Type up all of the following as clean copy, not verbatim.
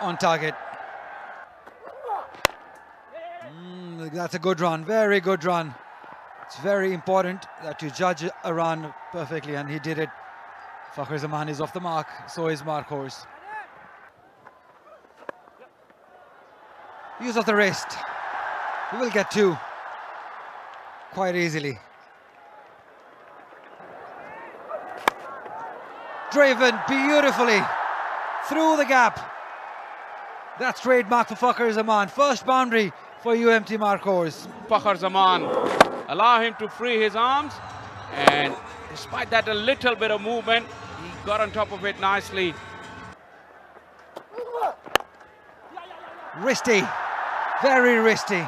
on target. That's a good run, very good run. It's very important that you judge a run perfectly, and he did it. Fakhr Zaman is off the mark, so is Markhors. Use of the wrist. He will get 2 quite easily. Driven beautifully through the gap. That's trademark for Fakhr Zaman. First boundary for UMT Markhors. Fakhr Zaman, allow him to free his arms, and despite that a little bit of movement, he got on top of it nicely. Risky, very risky.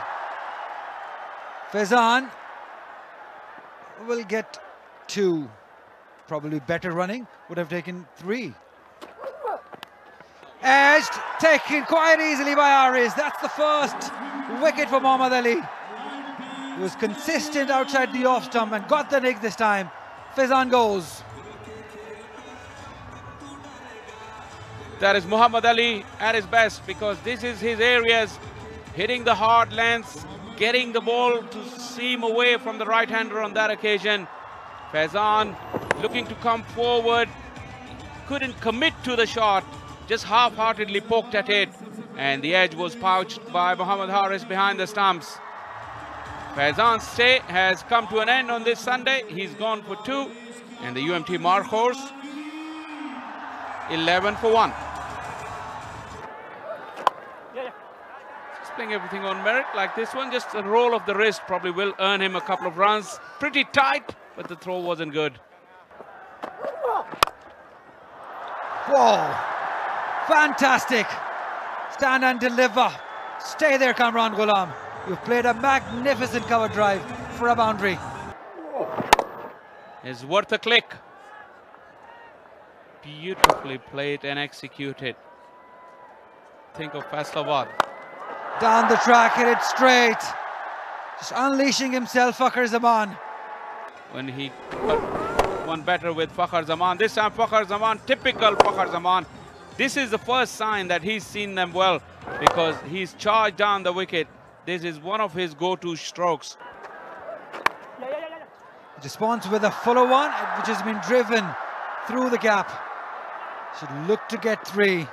Faizan will get 2. Probably better running, would have taken 3. Edged, taken quite easily by Aris. That's the first wicket for Mohammad Ali. He was consistent outside the off stump and got the nick this time. Faizan goes. That is Muhammad Ali at his best, because this is his areas, hitting the hard lengths, getting the ball to seam away from the right-hander on that occasion. Faizan looking to come forward, couldn't commit to the shot, just half-heartedly poked at it, and the edge was pouched by Mohammad Haris behind the stumps. Faizan's stay has come to an end on this Sunday. He's gone for 2, and the UMT Markhors 11 for 1. Just playing everything on merit like this one. Just a roll of the wrist probably will earn him a couple of runs. Pretty tight, but the throw wasn't good. Whoa, fantastic. Stand and deliver. Stay there, Kamran Ghulam. You've played a magnificent cover drive for a boundary. It's worth a click. Beautifully played and executed. Think of Faisalabad. Down the track, hit it straight. Just unleashing himself, Fakhr Zaman. When he got one better with Fakhr Zaman. This time Fakhr Zaman, typical Fakhr Zaman. This is the first sign that he's seen them well, because he's charged down the wicket. This is one of his go-to strokes. Responds with a fuller one, which has been driven through the gap. Should look to get 3.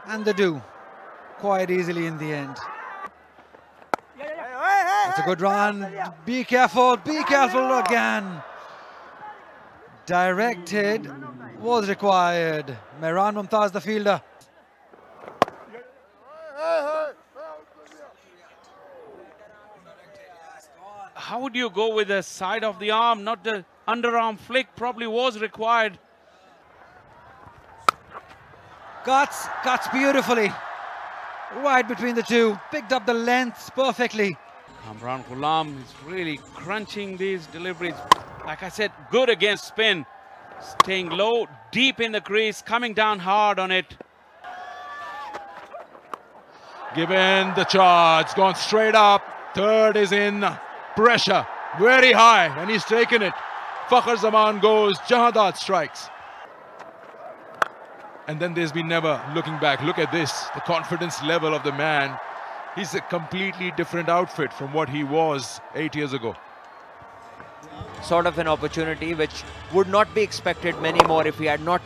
And they do, quite easily in the end. It's a good run. Be careful again. Directed was required. Mehran Mumtaz, the fielder. How would you go with the side of the arm? Not the underarm flick, probably was required. Cuts beautifully. Right between the 2. Picked up the lengths perfectly. Kamran Ghulam is really crunching these deliveries. Like I said, good against spin. Staying low, deep in the crease, coming down hard on it. Given the charge, gone straight up. 3rd is in. Pressure, very high, and he's taken it. Fakhr Zaman goes, Jahadat strikes. And then there's been never looking back. Look at this, the confidence level of the man. He's a completely different outfit from what he was 8 years ago. Sort of an opportunity which would not be expected many more if he had not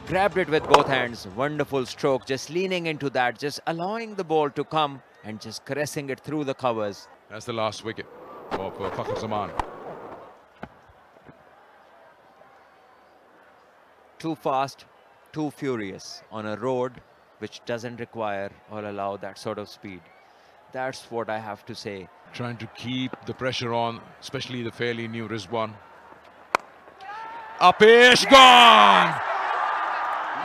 grabbed it with both hands. Wonderful stroke, just leaning into that, just allowing the ball to come and just caressing it through the covers. That's the last wicket of Fakhr Zaman. Too fast, too furious on a road which doesn't require or allow that sort of speed. That's what I have to say. Trying to keep the pressure on, especially the fairly new Rizwan. Apesh gone!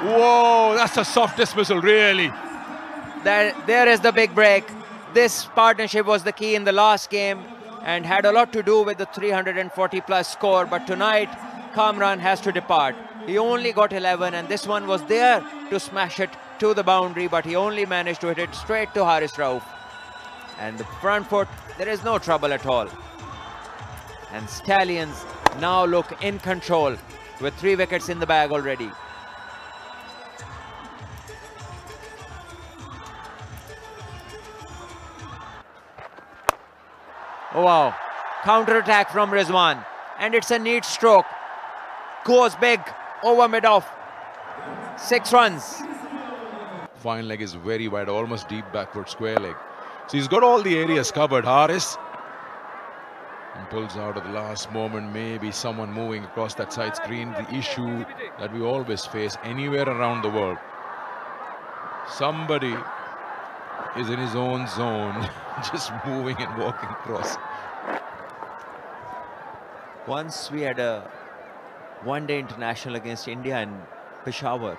Whoa, that's a soft dismissal, really. There is the big break. This partnership was the key in the last game and had a lot to do with the 340 plus score, but tonight Kamran has to depart. He only got 11 and this one was there to smash it to the boundary, but he only managed to hit it straight to Haris Rauf. And the front foot, there is no trouble at all. And Stallions now look in control with 3 wickets in the bag already. Oh wow, counter-attack from Rizwan, and it's a neat stroke. Goes big, over mid-off. 6 runs. Fine leg is very wide, almost deep backward square leg. So he's got all the areas covered, Haris. And pulls out at the last moment, maybe someone moving across that side screen. The issue that we always face anywhere around the world. Somebody is in his own zone, just moving and walking across. Once we had a one-day international against India in Peshawar.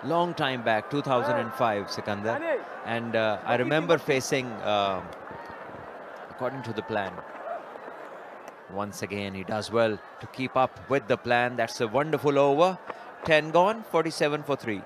Long time back, 2005, Sikandar. And I remember facing, according to the plan. Once again, he does well to keep up with the plan. That's a wonderful over. 10 gone, 47 for 3.